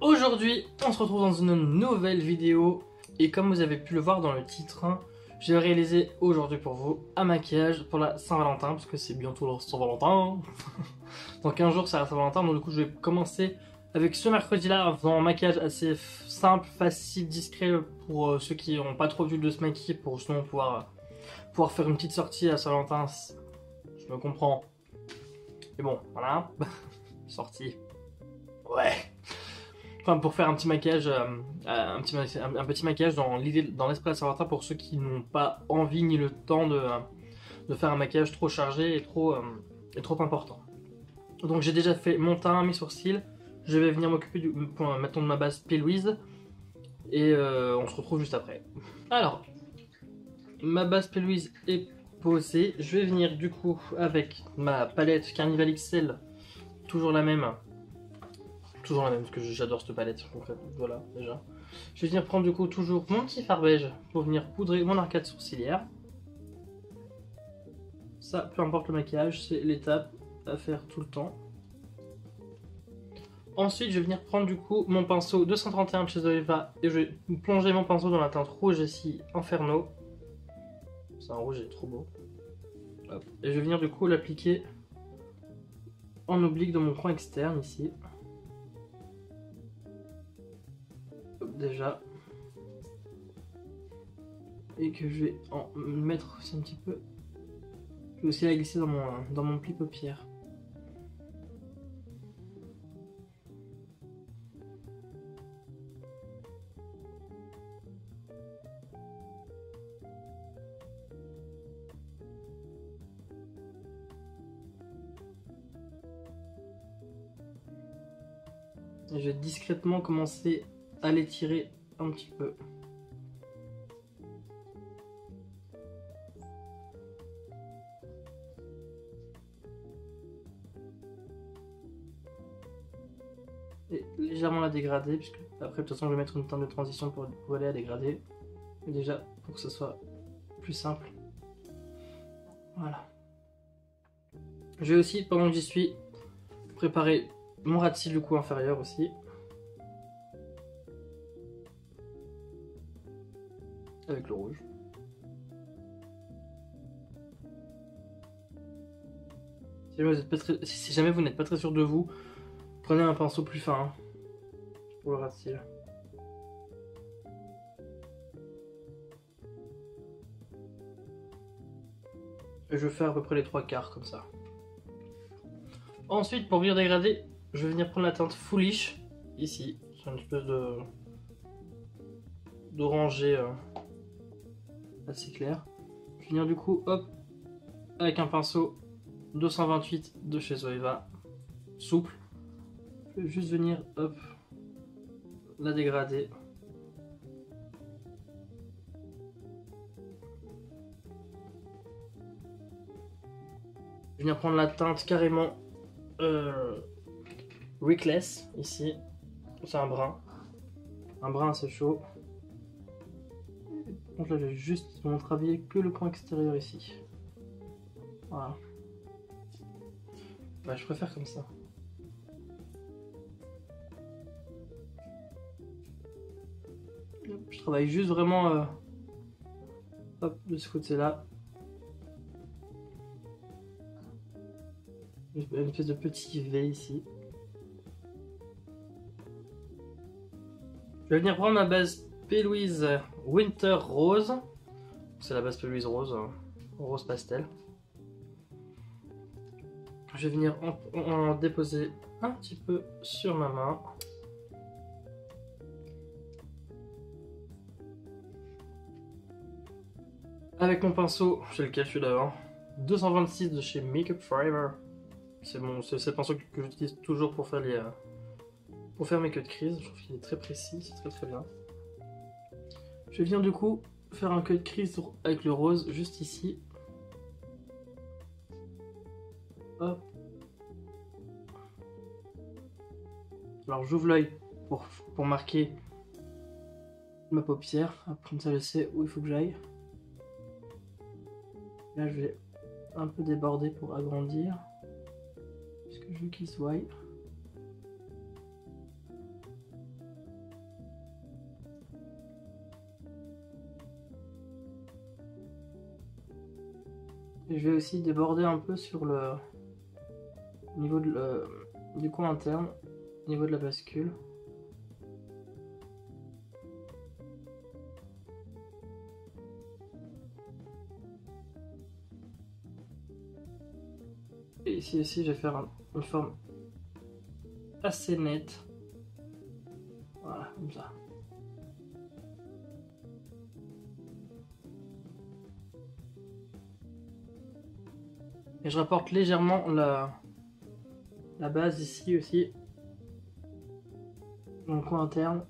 Aujourd'hui, on se retrouve dans une nouvelle vidéo et comme vous avez pu le voir dans le titre, j'ai réalisé aujourd'hui pour vous un maquillage pour la Saint-Valentin parce que c'est bientôt la Saint-Valentin. Dans 15 jours c'est la Saint-Valentin, donc du coup je vais commencer avec ce mercredi-là en faisant un maquillage assez simple, facile, discret pour ceux qui n'ont pas trop vu de se maquiller pour justement pouvoir faire une petite sortie à Saint-Valentin. Je me comprends. Et bon, voilà. Sortie. Ouais. Enfin, pour faire un petit maquillage, un petit maquillage dans l'esprit de la Saint-Valentin pour ceux qui n'ont pas envie ni le temps de faire un maquillage trop chargé et trop important. Donc j'ai déjà fait mon teint, mes sourcils. Je vais venir m'occuper maintenant de ma base P. Louise et on se retrouve juste après. Alors, ma base P. Louise est posée. Je vais venir du coup avec ma palette Carnival XL, toujours la même. Toujours la même, parce que j'adore cette palette, en fait, voilà, déjà. Je vais venir prendre du coup toujours mon petit fard beige pour venir poudrer mon arcade sourcilière. Ça, peu importe le maquillage, c'est l'étape à faire tout le temps. Ensuite, je vais venir prendre du coup mon pinceau 231 de chez Zoeva et je vais plonger mon pinceau dans la teinte rouge ici, Inferno. C'est un rouge, il est trop beau. Hop. Et je vais venir du coup l'appliquer en oblique dans mon coin externe ici. Déjà, et que je vais en mettre aussi un petit peu. Je vais aussi la glisser dans mon pli paupière. Et je vais discrètement commencer à l'étirer un petit peu. Et légèrement la dégrader, puisque après de toute façon je vais mettre une teinte de transition pour aller à dégrader. Mais déjà pour que ce soit plus simple. Voilà. Je vais aussi, pendant que j'y suis, préparer mon ras de cils du cou inférieur aussi. Avec le rouge. Si jamais vous n'êtes pas très sûr de vous, prenez un pinceau plus fin pour le ras de cils. Et je vais faire à peu près les 3/4 comme ça. Ensuite, pour venir dégrader, je vais venir prendre la teinte Foolish ici. C'est une espèce d'orangé assez clair. Je vais venir du coup, hop, avec un pinceau 228 de chez Zoeva, souple. Je vais juste venir, hop, la dégrader. Je vais venir prendre la teinte carrément Reckless ici. C'est un brun assez chaud. Donc là, je vais juste ne travailler que le coin extérieur ici. Voilà. Bah, je préfère comme ça. Je travaille juste vraiment hop, de ce côté-là. Une espèce de petit V ici. Je vais venir prendre ma base P. Louise Winter Rose. C'est la base P. Louise Rose, rose pastel. Je vais venir en déposer un petit peu sur ma main. Avec mon pinceau, j'ai lequel celui-là, 226 de chez Makeup Forever. C'est le pinceau que j'utilise toujours pour faire mes queues de crise. Je trouve qu'il est très précis, c'est très bien. Je viens du coup faire un queue de crise avec le rose juste ici. Hop. Alors j'ouvre l'œil pour marquer ma paupière. Hop, comme ça je sais où il faut que j'aille. Là je vais un peu déborder pour agrandir. Puisque je veux qu'il se voie. Et je vais aussi déborder un peu sur le niveau du coin interne, au niveau de la bascule. Et ici aussi, je vais faire une forme assez nette. Voilà, comme ça. Et je rapporte légèrement la base ici aussi, dans le coin interne.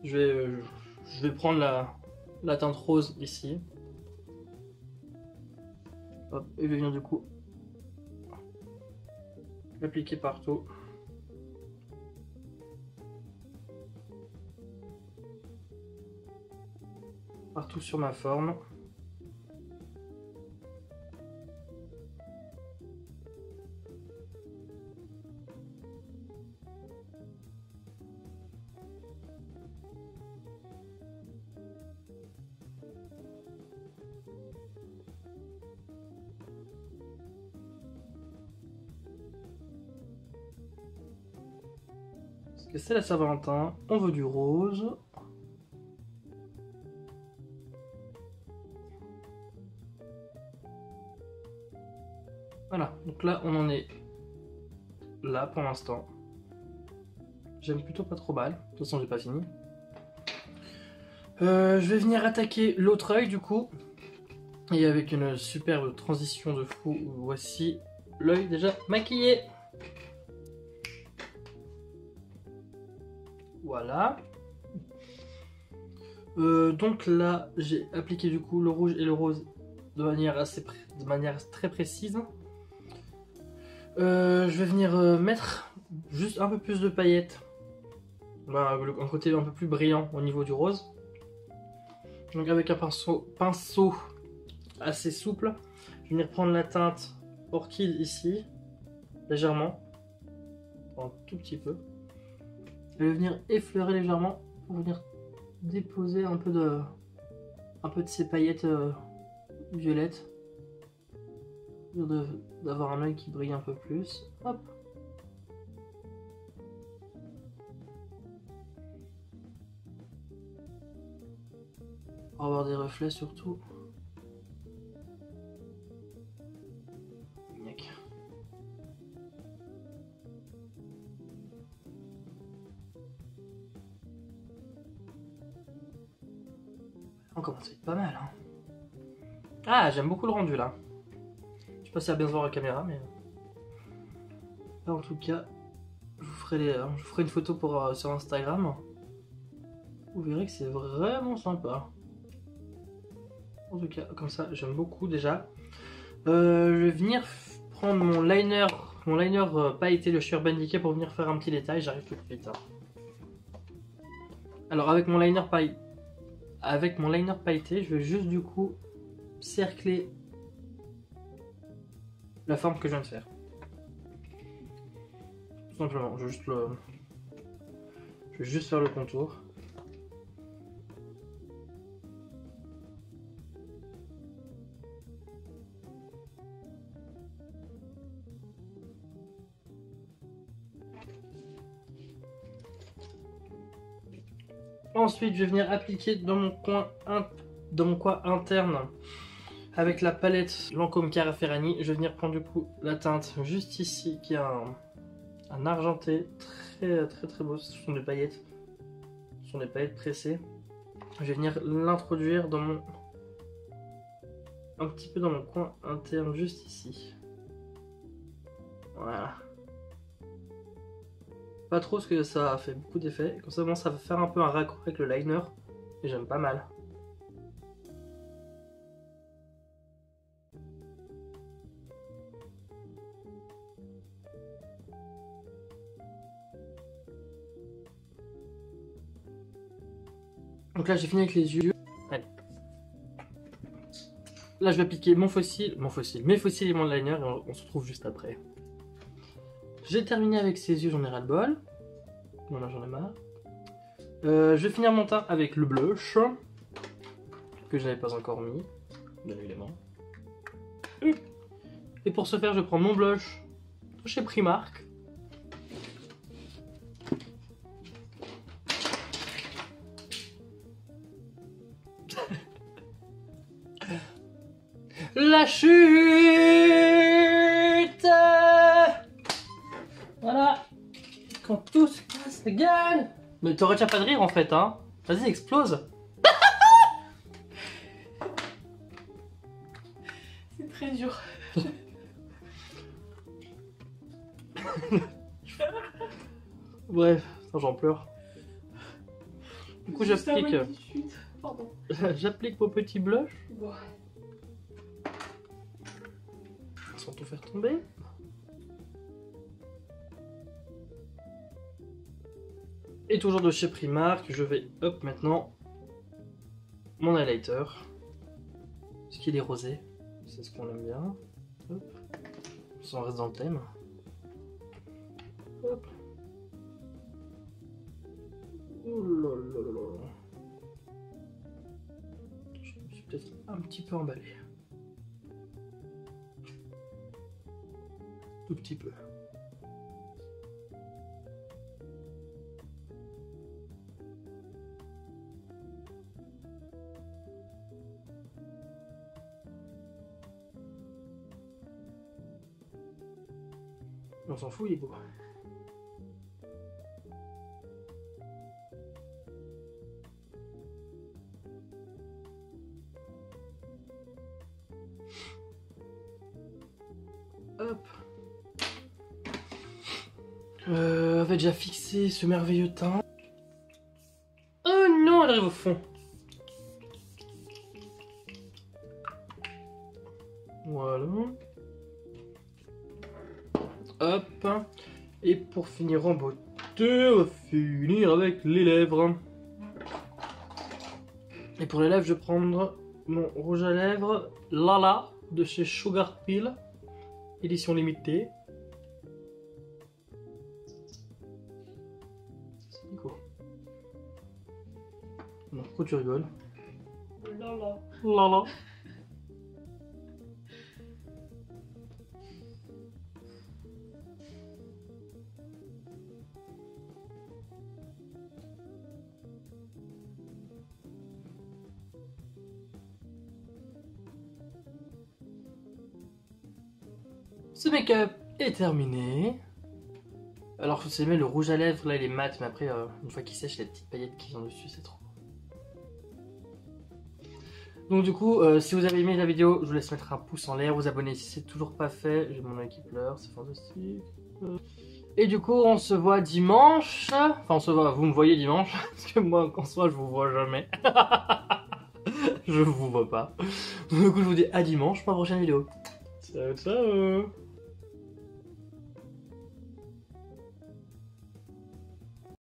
Je vais prendre la teinte rose ici. Hop, et je viens du coup l'appliquer partout. Partout sur ma forme. Parce que c'est la Saint-Valentin, on veut du rose. Voilà, donc là on en est là pour l'instant. J'aime plutôt pas trop mal, de toute façon j'ai pas fini. Je vais venir attaquer l'autre œil du coup. Et avec une superbe transition de fou, voici l'œil déjà maquillé. Voilà. Donc là j'ai appliqué du coup le rouge et le rose de manière très précise. Je vais venir mettre juste un peu plus de paillettes, un côté un peu plus brillant au niveau du rose. Donc avec un pinceau assez souple, je vais venir prendre la teinte orchide ici, légèrement, un tout petit peu. Je vais venir effleurer légèrement pour venir déposer un peu de ces paillettes violettes, d'avoir un œil qui brille un peu plus. Hop. Pour avoir des reflets surtout. Nickel. On commence à être pas mal. Hein. Ah, j'aime beaucoup le rendu là. Je sais pas si ça va bien se voir à la caméra, mais là en tout cas, je vous ferai une photo sur Instagram. Vous verrez que c'est vraiment sympa. En tout cas, comme ça, j'aime beaucoup déjà. Je vais venir prendre mon liner pailleté, le chez Urban Decay, pour venir faire un petit détail. J'arrive tout de suite. Hein. Alors avec mon liner pailleté, je vais juste du coup cercler la forme que je viens de faire. Tout simplement, je vais juste faire le contour. Ensuite, je vais venir appliquer dans mon coin interne avec la palette Lancôme Cara Ferragni. Je vais venir prendre du coup la teinte juste ici qui a un argenté très beau. Ce sont des paillettes, pressées. Je vais venir l'introduire un petit peu dans mon coin interne juste ici. Voilà. Pas trop parce que ça fait beaucoup d'effets. Comme ça, bon, ça va faire un peu un raccord avec le liner. Et j'aime pas mal. Donc là, j'ai fini avec les yeux. Allez. Là, je vais appliquer mes fossiles et mon liner. Et on se retrouve juste après. J'ai terminé avec ces yeux, j'en ai ras le bol. Voilà, j'en ai marre. Je vais finir mon teint avec le blush que je n'avais pas encore mis, bien évidemment. Et pour ce faire, je prends mon blush chez Primark. La chute. Voilà. Quand tout se casse la gueule. Mais t'aurais déjà pas de rire en fait, hein. Vas-y, explose. C'est très dur. Bref, j'en pleure. Du coup, j'applique. Pardon. J'applique mon petit blush. Ouais. Sans tout faire tomber. Et toujours de chez Primark, je vais hop maintenant mon highlighter. Ce qui est rosé, c'est ce qu'on aime bien. Hop. Ça reste dans le thème. Hop. Oh là là là là. Je me suis peut-être un petit peu emballé. Tout petit peu. On s'en fout, il est beau. Hop. Avait déjà fixé ce merveilleux teint. Oh non, elle arrive au fond. Voilà. Hop. Et pour finir en beauté, on va finir avec les lèvres. Et pour les lèvres, je vais prendre mon rouge à lèvres Lala de chez Sugar Pill, édition limitée. C'est Nico. Non, pourquoi tu rigoles? Lala. Lala. Ce make-up est terminé. Alors vous savez, le rouge à lèvres là il est mat, mais après une fois qu'il sèche, les petites paillettes qui sont dessus, c'est trop. Donc du coup, si vous avez aimé la vidéo, je vous laisse mettre un pouce en l'air, vous abonner si c'est toujours pas fait. J'ai mon œil qui pleure, c'est fantastique. Et du coup, on se voit dimanche. Enfin, on se voit, vous me voyez dimanche, parce que moi, en soi, je vous vois jamais. Je vous vois pas. Du coup, je vous dis à dimanche pour la prochaine vidéo. Ciao, ciao.